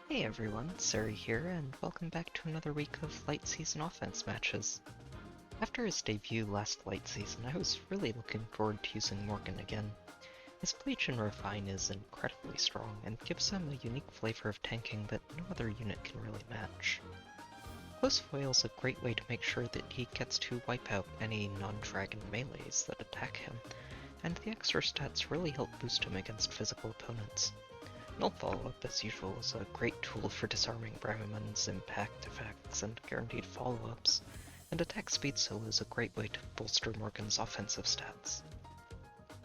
Hey everyone, Sari here, and welcome back to another week of Light Season offense matches. After his debut last Light Season, I was really looking forward to using Morgan again. His Bleach and Refine is incredibly strong, and gives him a unique flavor of tanking that no other unit can really match. Close Foil is a great way to make sure that he gets to wipe out any non-dragon melees that attack him, and the extra stats really help boost him against physical opponents. Null Follow-up, as usual, is a great tool for disarming Bramamen's impact effects and guaranteed follow-ups, and Attack Speed Solo is a great way to bolster Morgan's offensive stats.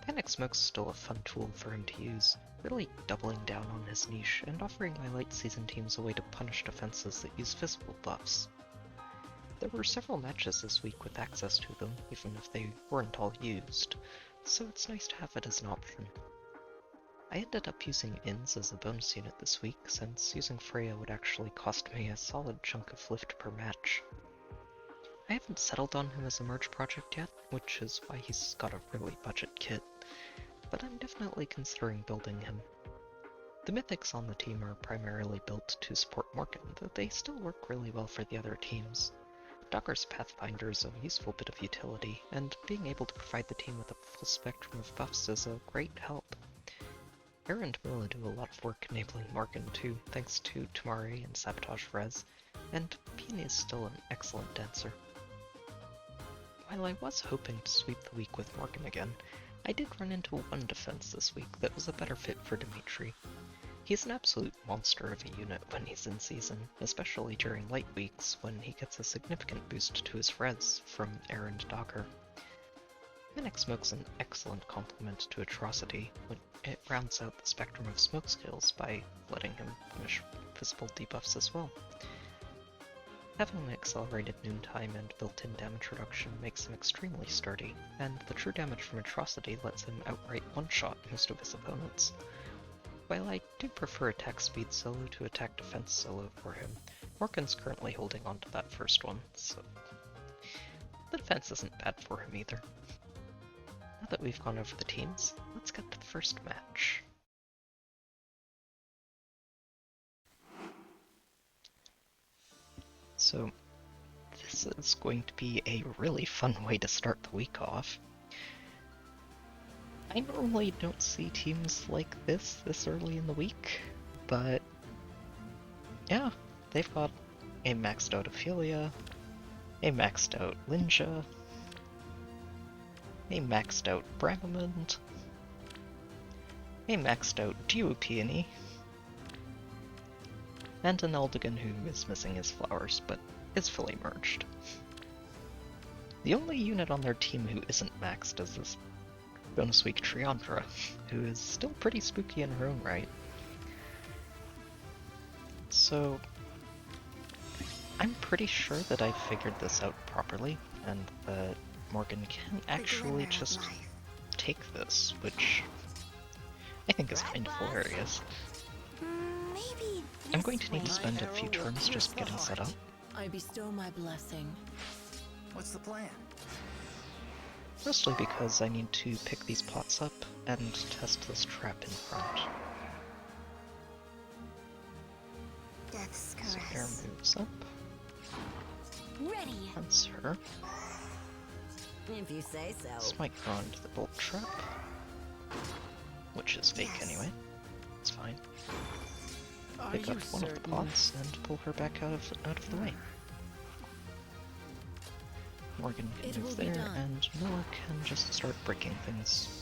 Panic Smoke's still a fun tool for him to use, really doubling down on his niche and offering my late season teams a way to punish defenses that use physical buffs. There were several matches this week with access to them, even if they weren't all used, so it's nice to have it as an option. I ended up using Inns as a bonus unit this week, since using Freya would actually cost me a solid chunk of lift per match. I haven't settled on him as a merge project yet, which is why he's got a really budget kit, but I'm definitely considering building him. The mythics on the team are primarily built to support Morgan, though they still work really well for the other teams. Dogger's Pathfinder is a useful bit of utility, and being able to provide the team with a full spectrum of buffs is a great help. Aether and Milla do a lot of work enabling Morgan too, thanks to Tamari and Sabotage Res, and Peony is still an excellent dancer. While I was hoping to sweep the week with Morgan again, I did run into one defense this week that was a better fit for Dimitri. He's an absolute monster of a unit when he's in season, especially during light weeks when he gets a significant boost to his res from Aether and Dogger. Panic Smoke's an excellent complement to Atrocity when it rounds out the spectrum of smoke skills by letting him punish physical debuffs as well. Having an accelerated noontime and built-in damage reduction makes him extremely sturdy, and the true damage from Atrocity lets him outright one-shot most of his opponents. While I do prefer attack speed solo to attack defense solo for him, Morgan's currently holding on to that first one, so the defense isn't bad for him either. Now that we've gone over the teams, let's get to the first match. So, this is going to be a really fun way to start the week off. I normally don't see teams like this early in the week, but yeah, they've got a maxed out Ophelia, a maxed out Linja, a maxed out Bramament, a maxed out Peony, and an Eldigan who is missing his flowers, but is fully merged. The only unit on their team who isn't maxed is this bonus week Triandra, who is still pretty spooky in her own right. So, I'm pretty sure that I figured this out properly, and that Morgan can actually just take this, which I think is kind of hilarious. I'm going to need to spend a few turns just getting set up. I bestow my blessing. What's the plan? Mostly because I need to pick these pots up and test this trap in front. Death's So Air caress. moves up, Ready. hunts her, If you say so. Smite her onto the bolt trap, which is fake Yes. anyway. It's fine. Are Pick you up one of the certain? pots and pull her back out of the way. Morgan can It will move be there, done. and Milla can just start breaking things.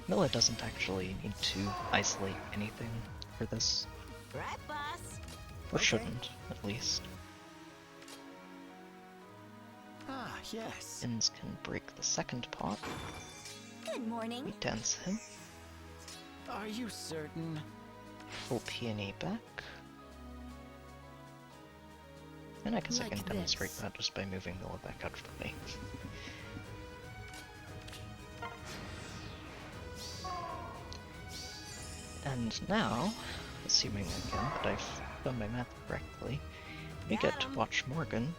Milla doesn't actually need to isolate anything for this, Right, boss? or Okay. shouldn't, at least. Ah, yes. Inns can break the second pot. Good morning. We dance him. Are you certain? Pull Peony back. And I guess I Like can demonstrate this. that just by moving Milla back out of the way. And now, assuming again that I've done my math correctly, we get to watch Morgan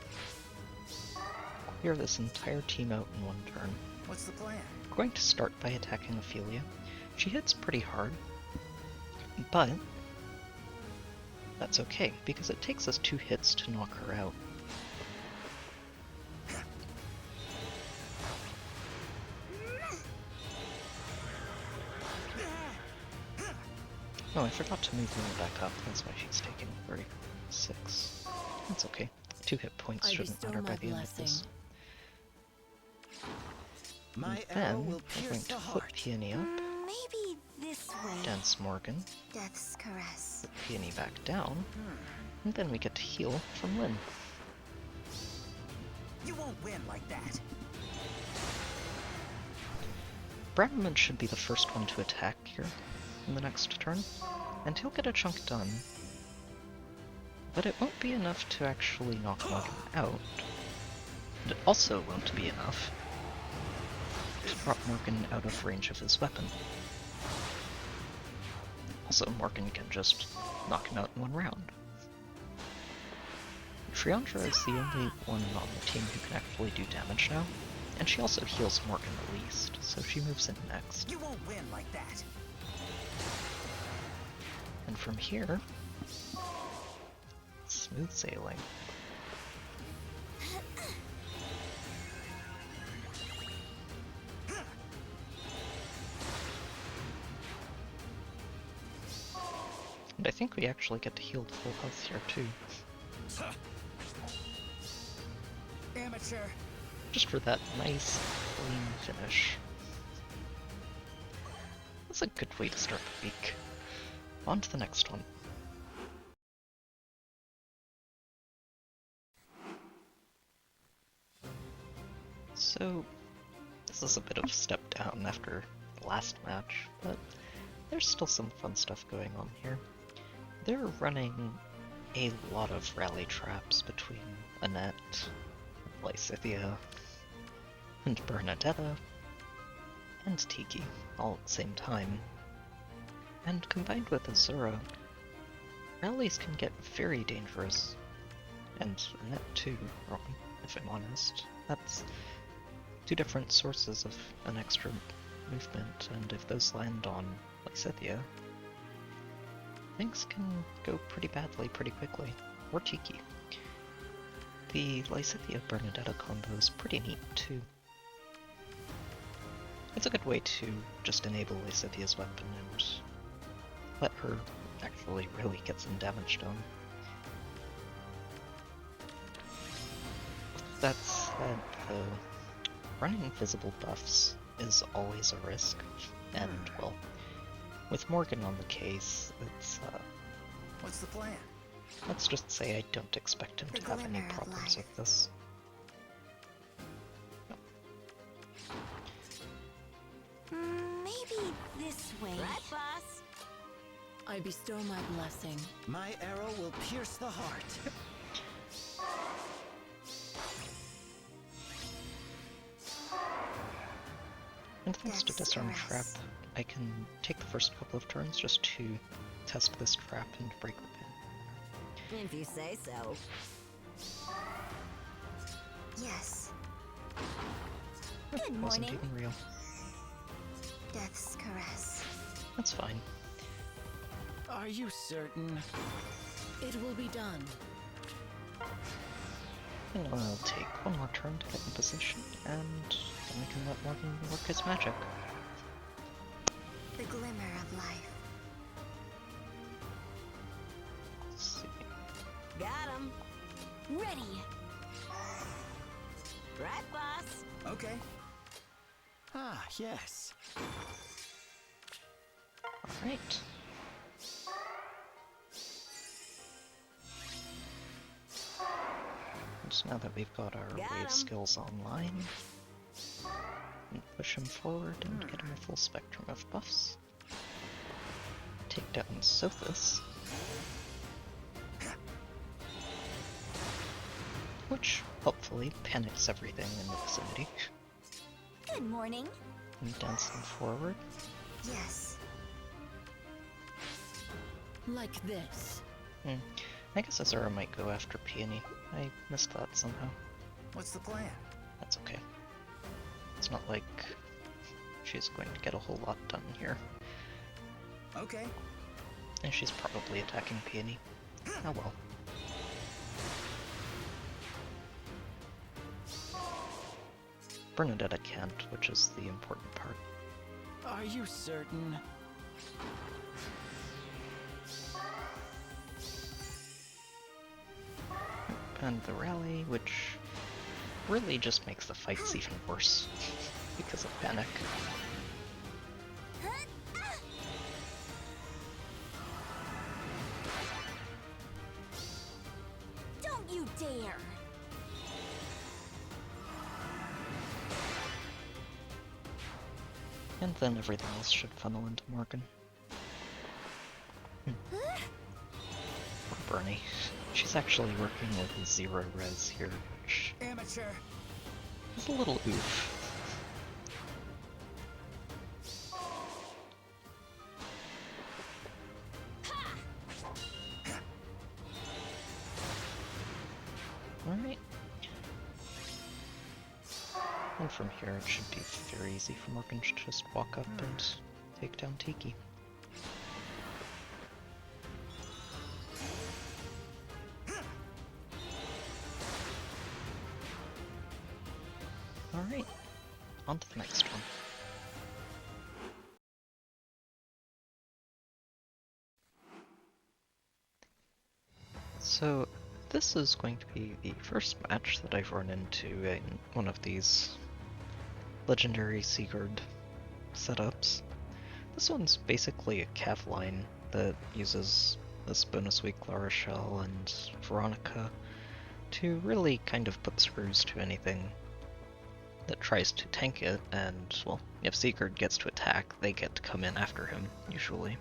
clear this entire team out in one turn. What's the plan? We're going to start by attacking Ophelia. She hits pretty hard, but That's okay, because it takes us 2 hits to knock her out. Oh, I forgot to move Luna back up, that's why she's taking 36. That's okay. 2 hit points shouldn't matter by the end of this. My And arrow then, will we're pierce going the to flip heart. Peony up, Maybe this way. dance Morgan, Death's caress. flip Peony back down, and then we get to heal from Lyn. You won't win like that. Bradman should be the first one to attack here in the next turn, and he'll get a chunk done. But it won't be enough to actually knock Morgan out. And it also won't be enough to drop Morgan out of range of his weapon. Also, Morgan can just knock him out in 1 round. Triandra is the only one on the team who can actually do damage now, and she also heals Morgan the least, so she moves in next. You won't win like that. And from here, smooth sailing. And I think we actually get to heal full health here too. Amateur. Just for that nice, clean finish. That's a good way to start the week. On to the next one. So, this is a bit of a step down after the last match, but there's still some fun stuff going on here. They're running a lot of rally traps between Annette, Lysithea, and Bernadetta, and Tiki, all at the same time. And combined with Azura, rallies can get very dangerous. And Annette too, if I'm honest. That's 2 different sources of an extra movement, and if those land on Lysithea, things can go pretty badly pretty quickly. Or Tiki. The Lysithea Bernadetta combo is pretty neat too. It's a good way to just enable Lysithea's weapon and let her actually really get some damage done. That said, though, running invisible buffs is always a risk, and, well, with Morgan on the case, it's, What's the plan? let's just say I don't expect him to have any glimmer of problems life. with this. Maybe this way. Right, boss? I bestow my blessing. My arrow will pierce the heart. And thanks to Death's Disarm Trap, caress. I can take the first couple of turns just to test this trap and break the pin. If you say so. Yes. It Good wasn't morning. even real. Death's caress. That's fine. Are you certain? It will be done. And I'll take 1 more turn to get in position, and then we can let Morgan work his magic. The glimmer of life. Let's see. Got him. Ready. Right, boss? Okay. Ah, yes. Alright. And now that we've got our Got wave 'em. skills online, we push him forward and get him a full spectrum of buffs. Take down Sothis, which hopefully panics everything in the vicinity. Good morning. And dance him forward. Yes. Like this. I guess Azura might go after Peony. I missed that somehow. What's the plan? That's okay. It's not like she's going to get a whole lot done here. Okay. And she's probably attacking Peony. Oh well. Bernadetta can't, which is the important part. Are you certain? And the rally, which really just makes the fights even worse because of panic. Don't you dare! And then everything else should funnel into Morgan. Poor Bernie. She's actually working with 0 res here, which Amateur. is a little oof. Alright. And from here it should be very easy for Morgan to just walk up and take down Tiki. Alright, on to the next one. So, this is going to be the first match that I've run into in one of these legendary Sigurd setups. This one's basically a cav line that uses this bonus week La Rochelle and Veronica to really kind of put screws to anything that tries to tank it, and, well, if Sigurd gets to attack, they get to come in after him, usually.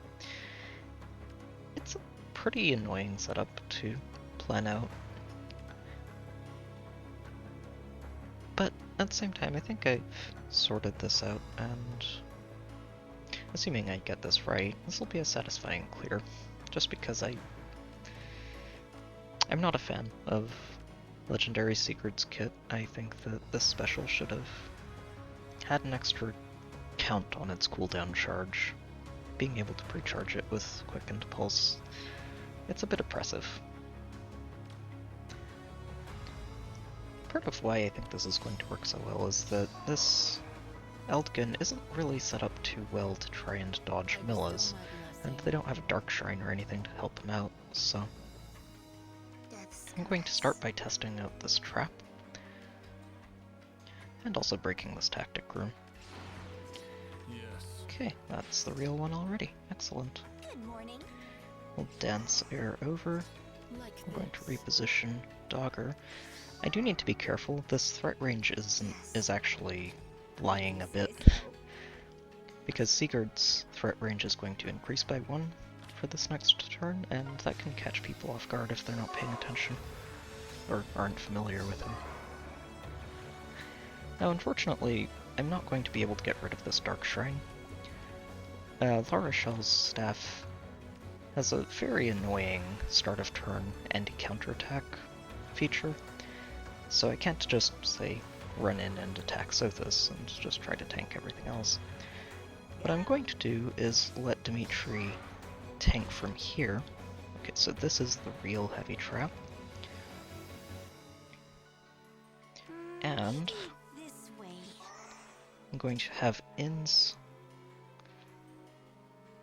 It's a pretty annoying setup to plan out. But at the same time, I think I've sorted this out, and assuming I get this right, this will be a satisfying clear, just because I'm not a fan of Legendary Sigurd's kit. I think that this special should have had an extra count on its cooldown charge. Being able to pre-charge it with Quickened Pulse, it's a bit oppressive. Part of why I think this is going to work so well is that this Eldgun isn't really set up too well to try and dodge Millas, and they don't have a Dark Shrine or anything to help them out, so I'm going to start by testing out this trap, and also breaking this tactic room. Okay, that's the real one already. Excellent. Good morning. We'll dance air over. Like I'm going to this. reposition Dogger. I do need to be careful. This threat range is actually lying a bit, because Sigurd's threat range is going to increase by 1 for this next turn, and that can catch people off guard if they're not paying attention, or aren't familiar with him. Now, unfortunately, I'm not going to be able to get rid of this Dark Shrine. La Rochelle's staff has a very annoying start of turn anti-counterattack feature, so I can't just, say, run in and attack Sothis and just try to tank everything else. What I'm going to do is let Dimitri tank from here. Okay, so this is the real heavy trap. And This way. I'm going to have Inns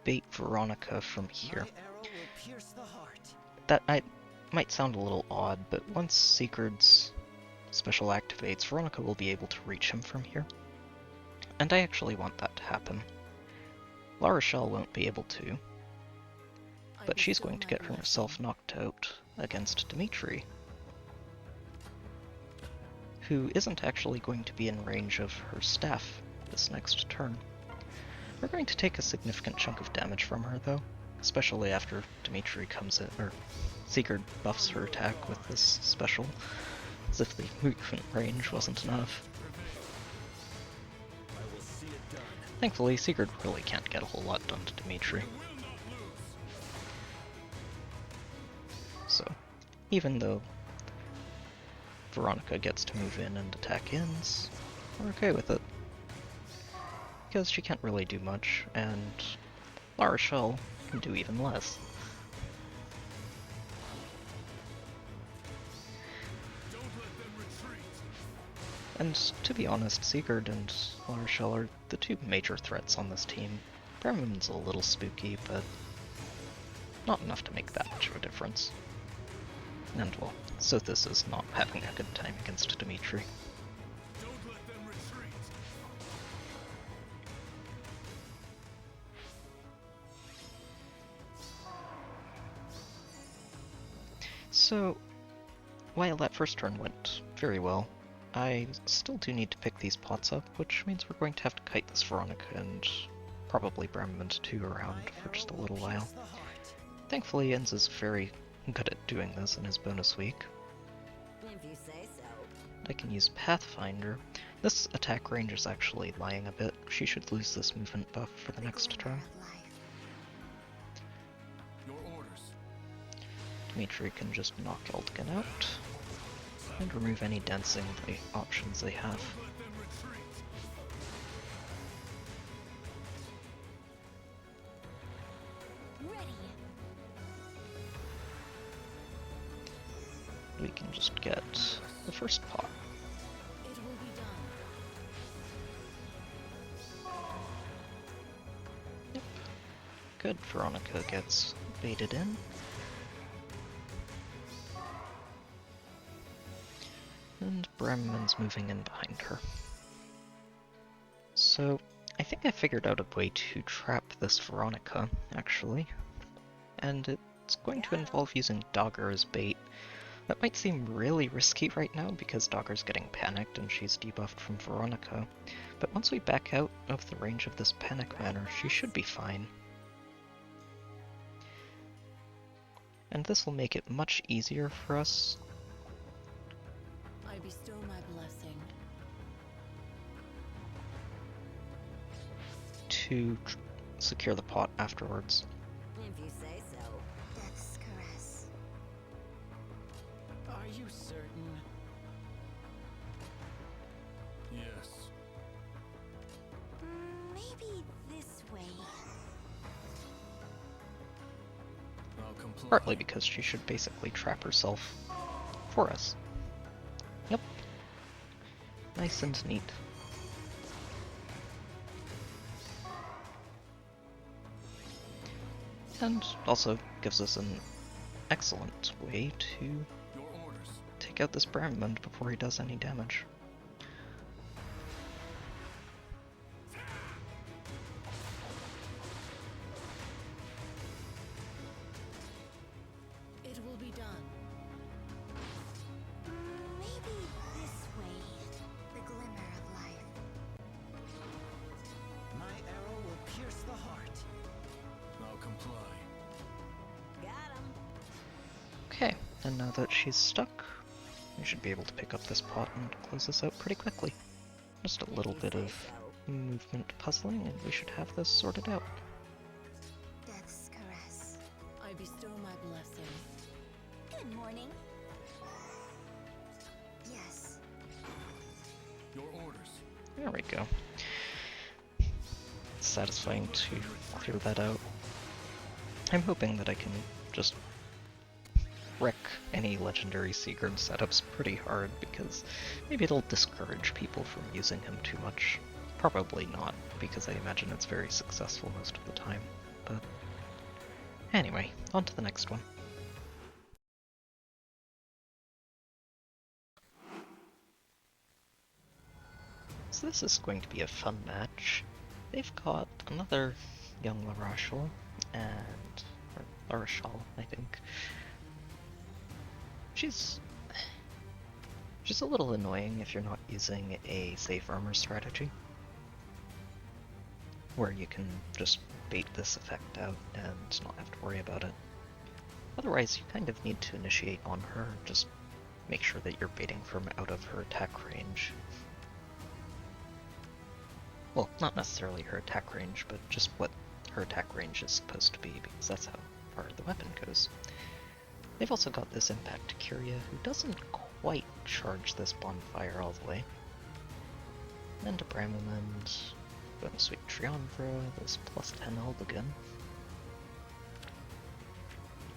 bait Veronica from here. My arrow will pierce the heart. That might sound a little odd, but once Sigurd's special activates, Veronica will be able to reach him from here. And I actually want that to happen. La Rochelle won't be able to, but she's going to get herself knocked out against Dimitri, who isn't actually going to be in range of her staff this next turn. We're going to take a significant chunk of damage from her, though, especially after Dimitri comes in, or Sigurd buffs her attack with this special, as if the movement range wasn't enough. Thankfully, Sigurd really can't get a whole lot done to Dimitri. So, even though Veronica gets to move in and attack Inns, we're okay with it. Because she can't really do much, and La Rochelle can do even less. And to be honest, Sigurd and Larshell are the two major threats on this team. Bremen's a little spooky, but not enough to make that much of a difference. And well, Sothis is not having a good time against Dimitri. Don't let them retreat. So, while that first turn went very well, I still do need to pick these pots up, which means we're going to have to kite this Veronica and probably Bremond too around for just a little while. Thankfully, Enz is very good at doing this in his bonus week. If you say so. I can use Pathfinder. This attack range is actually lying a bit. She should lose this movement buff for the next turn. Your orders. Dimitri can just knock Eldgard out and remove any dancing options they have. Don't let them retreat. Ready. We can just get the first pot. It will be done. Yep. Good, Veronica gets baited in. And Bremen's moving in behind her. So, I think I figured out a way to trap this Veronica, actually. And it's going to involve using Dogger as bait. That might seem really risky right now because Dogger's getting panicked and she's debuffed from Veronica. But once we back out of the range of this panic manner, she should be fine. And this will make it much easier for us I bestow my blessing. to secure the pot afterwards. If you say so. Death's caress. Are you certain? Yes. Maybe this way. I'll comply. Partly because she should basically trap herself for us. Yep. Nice and neat. And also gives us an excellent way to Your orders. take out this Bremond before he does any damage. It will be done. Maybe this way. The glimmer of life. My arrow will pierce the heart. I'll comply. Got him. Okay, and now that she's stuck, we should be able to pick up this pot and close this out pretty quickly. Just a little bit of movement puzzling and we should have this sorted out. Death's caress. I bestow my blessing. Good morning. Yes. Your orders. There we go. It's satisfying to clear that out. I'm hoping that I can just wreck any legendary Sigurd setups pretty hard, because maybe it'll discourage people from using him too much. Probably not, because I imagine it's very successful most of the time. But anyway, on to the next one. So this is going to be a fun match. They've got another young Larashel and Larashel, I think. She's a little annoying if you're not using a safe armor strategy, where you can just bait this effect out and not have to worry about it. Otherwise, you kind of need to initiate on her, just make sure that you're baiting from out of her attack range. Well, not necessarily her attack range, but just what her attack range is supposed to be, because that's how far the weapon goes. They've also got this Impact Curia, who doesn't quite charge this bonfire all the way. And a Bramamond, bonus week Triumvira, this plus 10 Edelgard.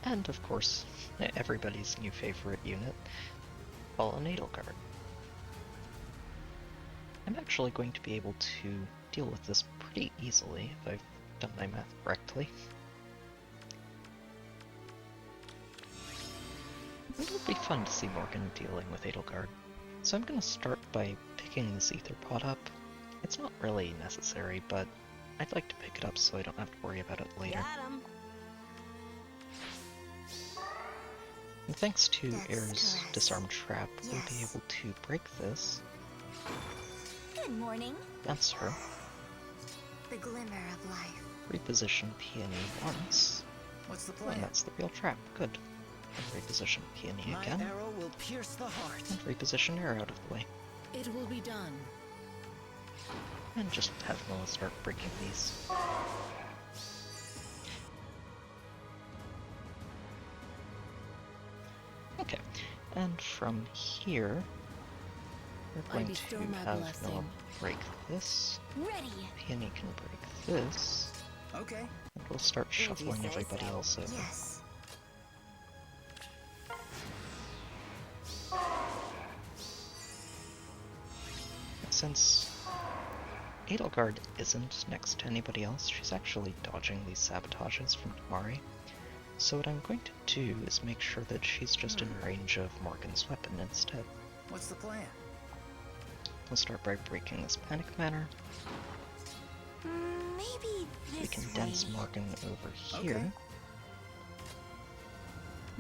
And of course, everybody's new favorite unit, Fallen Edelgard. I'm actually going to be able to deal with this pretty easily if I've done my math correctly. It'll be fun to see Morgan dealing with Edelgard. So I'm going to start by picking this Aether pot up. It's not really necessary, but I'd like to pick it up so I don't have to worry about it later. Got him. And thanks to That's Air's correct. disarm trap, we'll be Yes. able to break this, Good morning. dance her, The glimmer of life. reposition Peony once, What's the and plan? that's the real trap, good. And reposition Peony My again, arrow will pierce the heart. and reposition Air out of the way. It will be done. And just have Noah start breaking these. Okay, and from here, we're I going bestow to my have Noah blessing. break this, Ready. Peony can break this, Okay. and we'll start If you shuffling say everybody so. else over. Yes. Since Edelgard isn't next to anybody else, she's actually dodging these sabotages from Dimitri. So what I'm going to do is make sure that she's just in range of Morgan's weapon instead. What's the plan? We'll start by breaking this panic manor. Maybe this We can way. dance Morgan over here. Okay.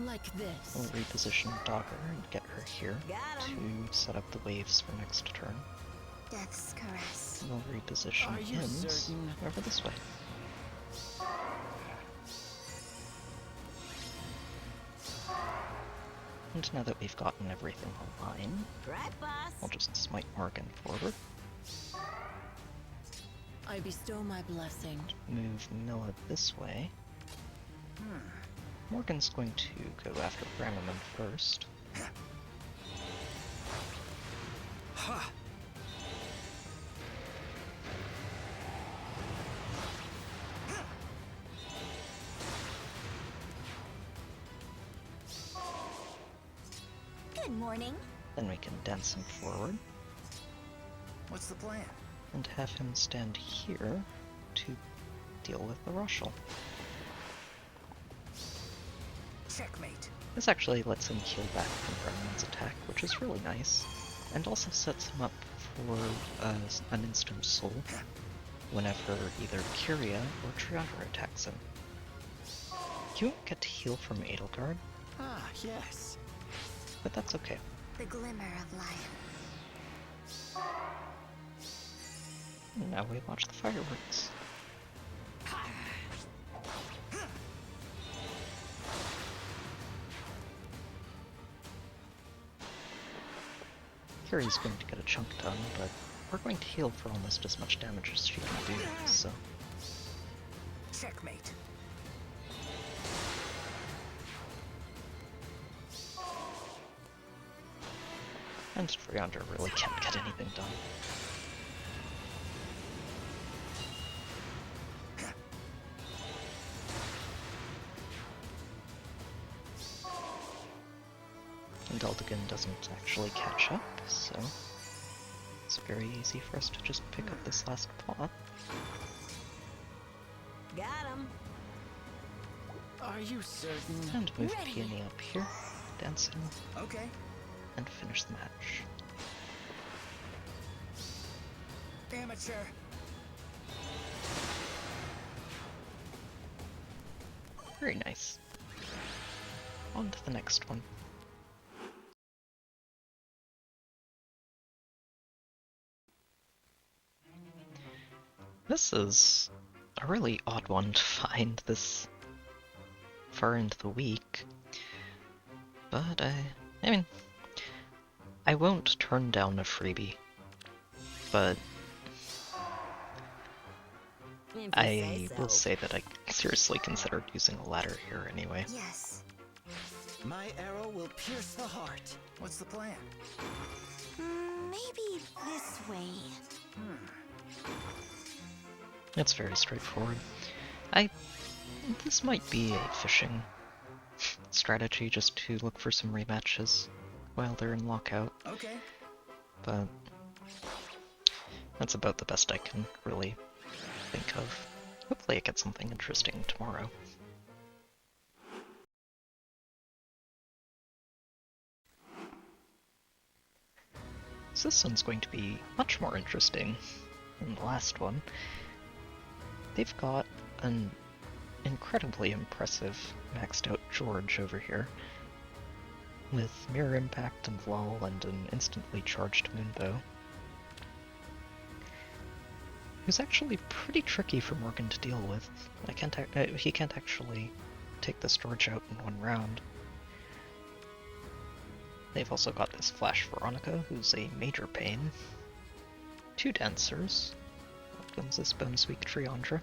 Like this. We'll reposition Dogger and get her here Got to him. set up the waves for next turn. Death's caress. We'll reposition Are you hymns certain? over this way. And now that we've gotten everything online, Right, boss. I'll just smite Morgan forward, I bestow my blessing. move Milla this way. Morgan's going to go after Brahman first. Ha! Good morning. Then we can dance him forward What's the plan? and have him stand here to deal with the Rushel. Checkmate. This actually lets him heal back from Brahman's attack, which is really nice, and also sets him up for an instant soul whenever either Kyria or Triandra attacks him. You won't get to heal from Edelgard, Ah, yes. but that's okay. The glimmer of life. And now we watch the fireworks. Kyria's going to get a chunk done, but we're going to heal for almost as much damage as she can do, so... Checkmate. And Triandra really can't get anything done. And Edelgard doesn't actually catch up, so it's very easy for us to just pick up this last pot. Got him. Are you certain? And move Ready. Peony up here, dance him, Okay. and finish the match. Amateur. Very nice. On to the next one. This is a really odd one to find this far into the week, but I mean, I won't turn down a freebie, but If you I say will so. say that I seriously considered using a ladder here anyway. Yes. My arrow will pierce the heart. What's the plan? Maybe this way. It's very straightforward. This might be a fishing strategy just to look for some rematches while they're in lockout, Okay. but That's about the best I can really think of. Hopefully I get something interesting tomorrow. So this one's going to be much more interesting than the last one. They've got an incredibly impressive maxed out George over here, with Mirror Impact and Lull and an instantly charged Moonbow. Who's actually pretty tricky for Morgan to deal with. He can't actually take this George out in one round. They've also got this Flash Veronica, who's a major pain. 2 Dancers. Out comes this bonus week Triandra.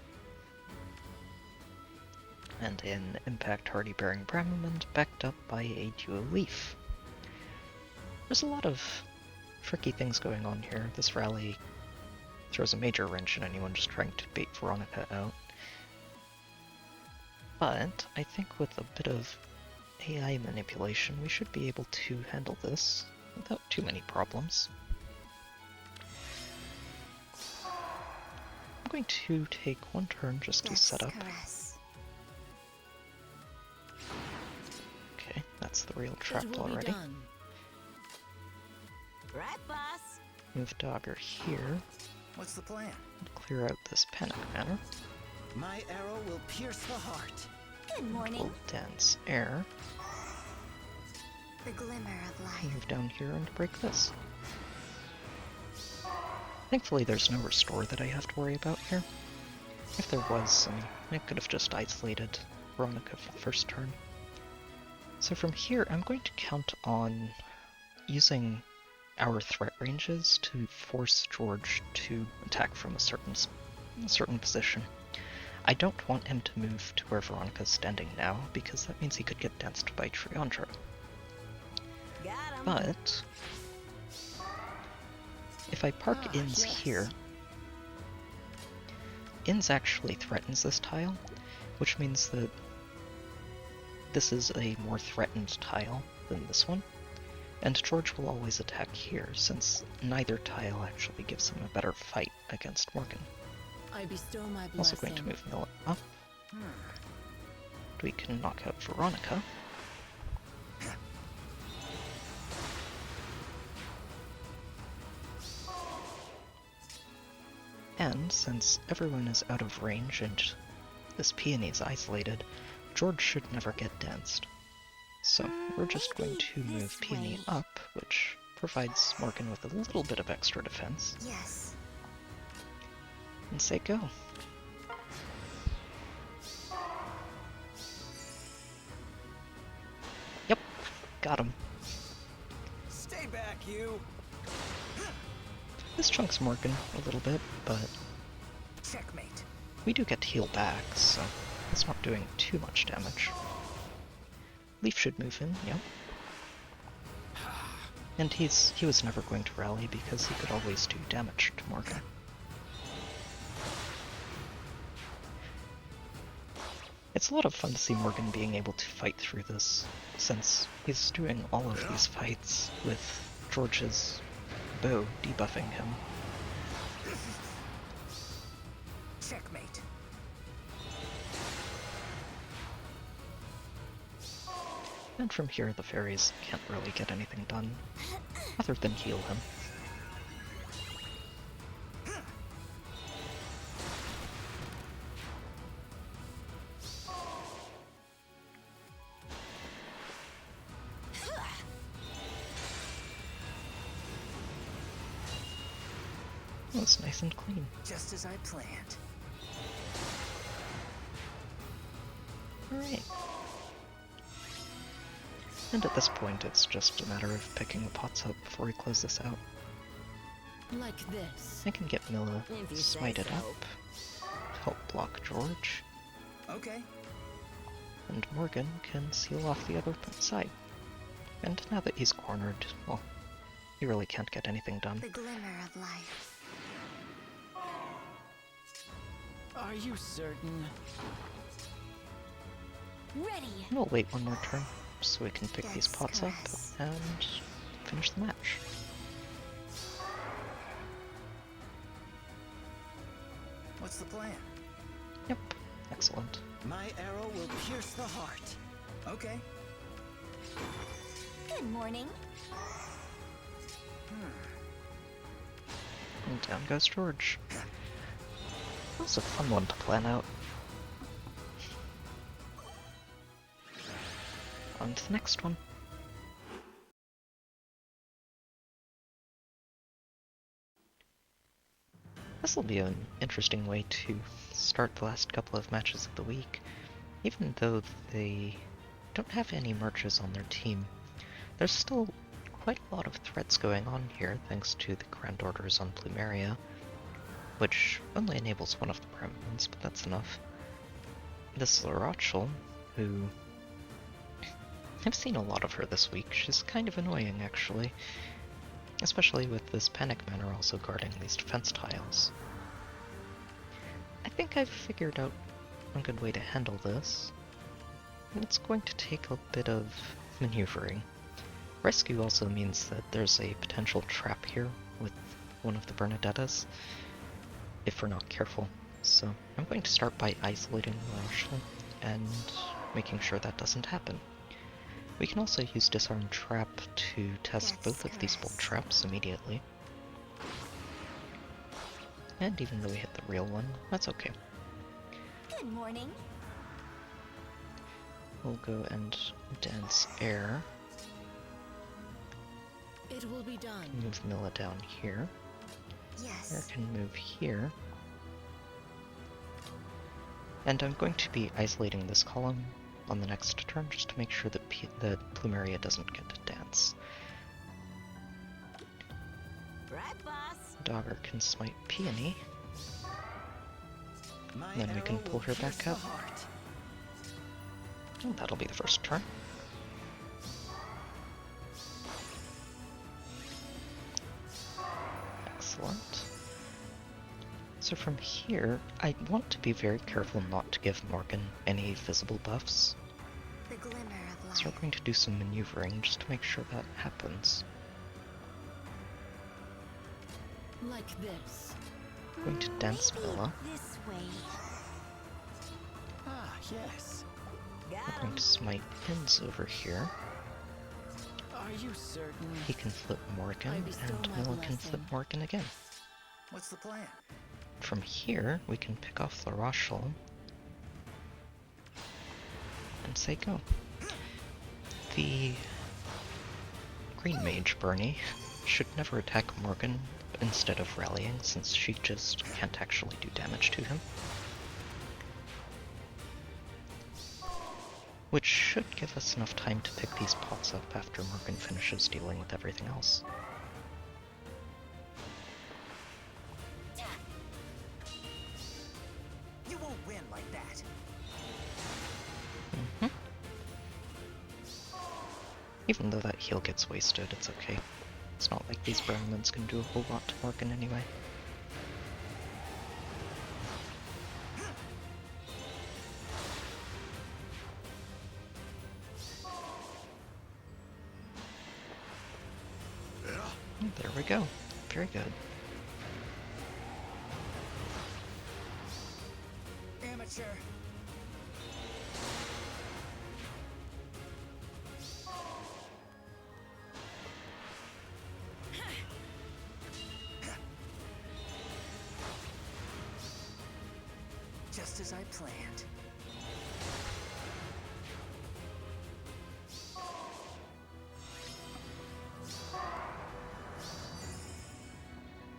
And an Impact Hardy Bearing Bramament backed up by a Duo Leaf. There's a lot of tricky things going on here. This rally throws a major wrench in anyone just trying to bait Veronica out. But I think with a bit of AI manipulation, we should be able to handle this without too many problems. I'm going to take one turn just to set up. Caress. Okay, that's the real trap It will be already. done. Right, boss. Move Dogger here, What's the plan? and clear out this Panic Manor. My arrow will pierce the heart. Good morning. We'll dance air, The glimmer of life. move down here and break this. Thankfully there's no restore that I have to worry about here. If there was, I could have just isolated Veronica for the first turn. So from here, I'm going to count on using our threat ranges to force George to attack from a certain position. I don't want him to move to where Veronica's standing now, because that means he could get danced by Triandra. Got him. But if I park Inns yes. here, Inns actually threatens this tile, which means that this is a more threatened tile than this one, and George will always attack here, since neither tile actually gives him a better fight against Morgan. I bestow my I'm also going to blessing. move Miller up. We can knock out Veronica. And since everyone is out of range and this peony is isolated, George should never get danced. So we're just going to Maybe move this peony way. up, which provides Morgan with a little bit of extra defense, Yes. and say go. Yep, got him. Stay back, you! This chunks Morgan a little bit, but Checkmate. we do get to heal back, so it's not doing too much damage. Leaf should move in, yep. And he was never going to rally because he could always do damage to Morgan. It's a lot of fun to see Morgan being able to fight through this, since he's doing all of these fights with George's bow debuffing him. Checkmate. And from here, the fairies can't really get anything done, other than heal him. Oh, it's nice and clean. Just as I planned. Alright. And at this point, it's just a matter of picking the pots up before we close this out. Like this. I can get Milla If you say smited so. up, help block George, Okay. and Morgan can seal off the other side. And now that he's cornered, well, he really can't get anything done. The glimmer of life. Are you certain? Ready. And we'll wait one more turn, so we can pick these Yes, pots caress. up and finish the match. What's the plan? Yep, excellent. My arrow will pierce the heart. Okay. Good morning. And down goes George. That was a fun one to plan out. On to the next one. This will be an interesting way to start the last couple of matches of the week. Even though they don't have any merges on their team, there's still quite a lot of threats going on here thanks to the Grand Orders on Plumeria, which only enables one of the Brahmins, but that's enough. This Larachel, who... I've seen a lot of her this week. She's kind of annoying, actually. Especially with this Panic Manor also guarding these defense tiles. I think I've figured out a good way to handle this. And it's going to take a bit of maneuvering. Rescue also means that there's a potential trap here with one of the Bernadettas, if we're not careful. So I'm going to start by isolating Larachel and making sure that doesn't happen. We can also use Disarm Trap to test both of these bolt traps immediately. And even though we hit the real one, that's okay. Good morning. We'll go and dance air. It will be done. Move Milla down here. Air Yes. can move here. And I'm going to be isolating this column on the next turn just to make sure that that Plumeria doesn't get to dance. Right, boss. Dogger can smite Peony. My Then we can arrow pull will her pierce back the up. heart. And that'll be the first turn. Excellent. So from here, I want to be very careful not to give Morgan any visible buffs. The glimmer of life. So we're going to do some maneuvering just to make sure that happens. Like this. I'm going to dance Maybe Milla. this way. Ah, yes. I'm Got going him. to smite Pins over here. Are you certain? He can flip Morgan, I bestow and my Milla can flip blessing. Morgan again. What's the plan? From here, we can pick off Larachel and say go. The Green Mage Bernie should never attack Morgan instead of rallying, since she just can't actually do damage to him. Which should give us enough time to pick these pots up after Morgan finishes dealing with everything else. You won't win like that. Even though that heal gets wasted, it's okay. It's not like these Brahmins can do a whole lot to Morgan anyway. And there we go. Very good. Amateur. Just as I planned.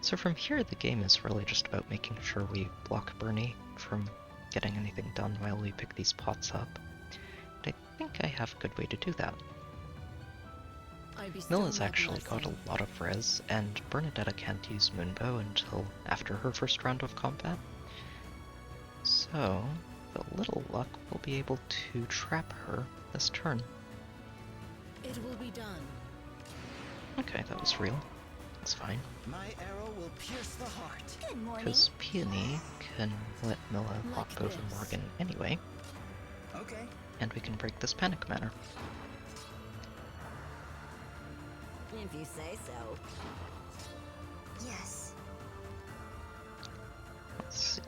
So from here, the game is really just about making sure we block Bernie from getting anything done while we pick these pots up. And I think I have a good way to do that. I bestow Milla's my actually got blessing. a lot of res, and Bernadetta can't use Moonbow until after her first round of combat. So, with a little luck, we'll be able to trap her this turn. It will be done. Okay, that was real. That's fine. My arrow will pierce the heart. Good morning. Because Peony can let Milla hop Like over this. Morgan anyway, Okay. and we can break this Panic Manor. If you say so. Yes. Let's see.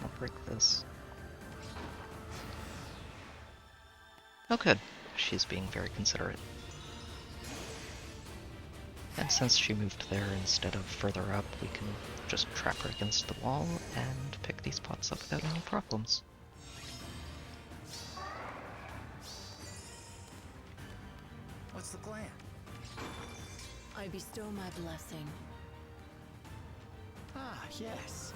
I'll break this. Oh good, she's being very considerate. And since she moved there instead of further up, we can just trap her against the wall and pick these pots up without any problems. What's the plan? I bestow my blessing. Ah, yes.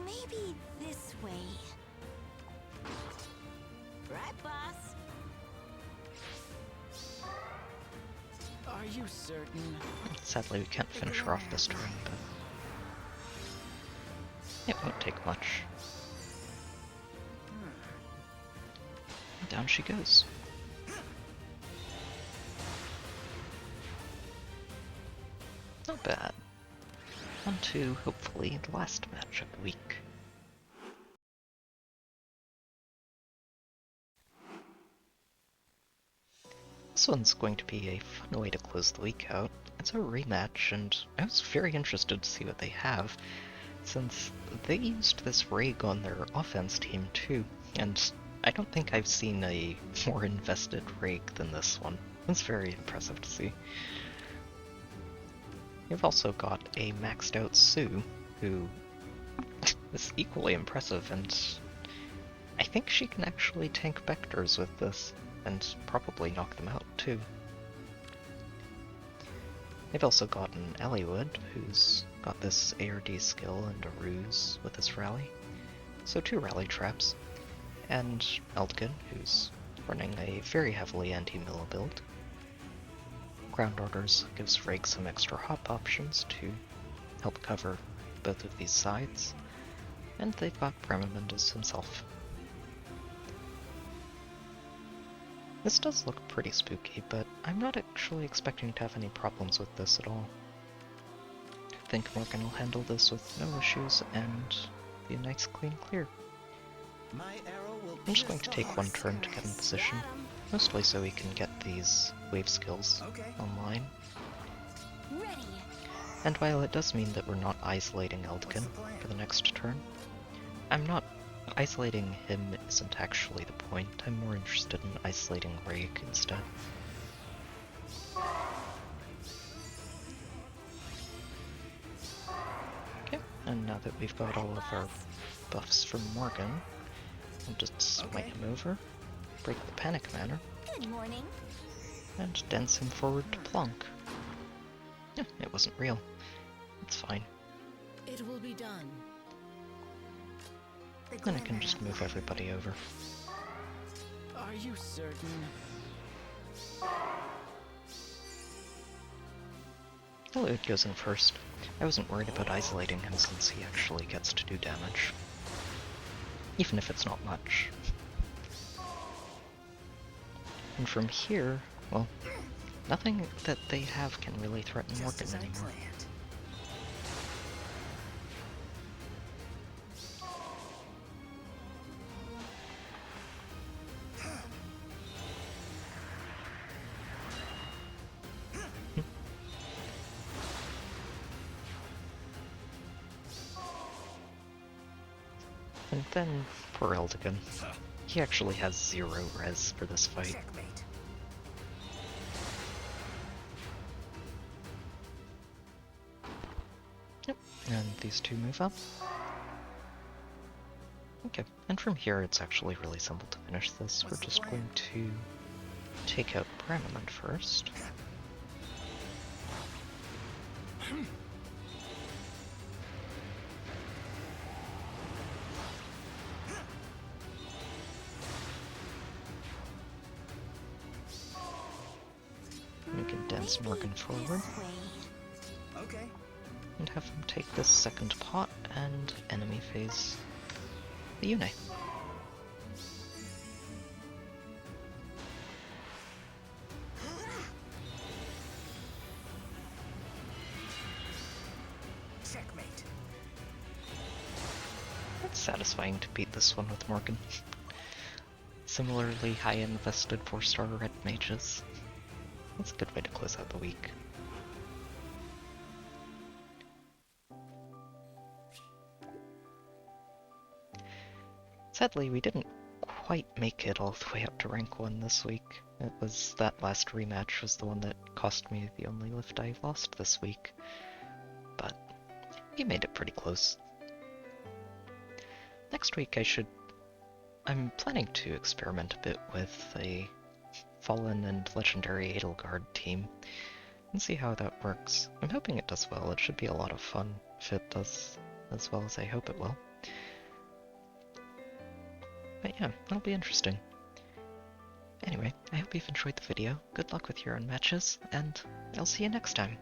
Maybe this way. Right, boss? Are you certain? Sadly, we can't finish her off this turn, but it won't take much. And down she goes. Not bad. On to, hopefully, the last match of the week. This one's going to be a fun way to close the week out. It's a rematch, and I was very interested to see what they have, since they used this Raigh on their offense team too, and I don't think I've seen a more invested Raigh than this one. It's very impressive to see. You've also got a maxed out Sue, who is equally impressive, and I think she can actually tank vectors with this, and probably knock them out too. They've also got an Eliwood, who's got this ARD skill and a ruse with his rally, so 2 rally traps, and Edelgard, who's running a very heavily anti-mill build. Ground Orders gives Raigh some extra hop options to help cover both of these sides, and they've got Brahmamundus himself. This does look pretty spooky, but I'm not actually expecting to have any problems with this at all. I think Morgan will handle this with no issues and be a nice clean clear. My arrow will I'm just pierce going to the take one heart. turn to get in position, mostly so we can get these wave skills Okay. online. Ready. And while it does mean that we're not isolating What's Edelgard the plan? for the next turn, I'm not isolating him isn't actually the point. I'm more interested in isolating Raigh instead. Okay, and now that we've got all of our buffs from Morgan, I'll just smite Okay. him over, break the panic manner, Good morning. and dance him forward to Plonk. Yeah, it wasn't real. It's fine. It will be done. Then I can just move everybody over. Are you certain? Edelgard goes in first. I wasn't worried about isolating him since he actually gets to do damage. Even if it's not much. And from here, well, nothing that they have can really threaten Just Morgan as I anymore. planned. And then, poor Edelgard. He actually has 0 res for this fight. Checkmate. Yep, and these two move up. Okay, and from here it's actually really simple to finish this. What's We're the just plan? going to take out Bramamund first. We can dance Morgan forward This way. Okay. and have him take this second pot and enemy phase the Yune. Checkmate. It's satisfying to beat this one with Morgan. Similarly high invested 4-star red mages. That's a good way to close out the week. Sadly, we didn't quite make it all the way up to rank 1 this week. It was that last rematch was the one that cost me the only lift I lost this week. But we made it pretty close. Next week I'm planning to experiment a bit with a Fallen and Legendary Edelgard team and see how that works. I'm hoping it does well. It should be a lot of fun if it does as well as I hope it will. But yeah, that'll be interesting. Anyway, I hope you've enjoyed the video, good luck with your own matches, and I'll see you next time.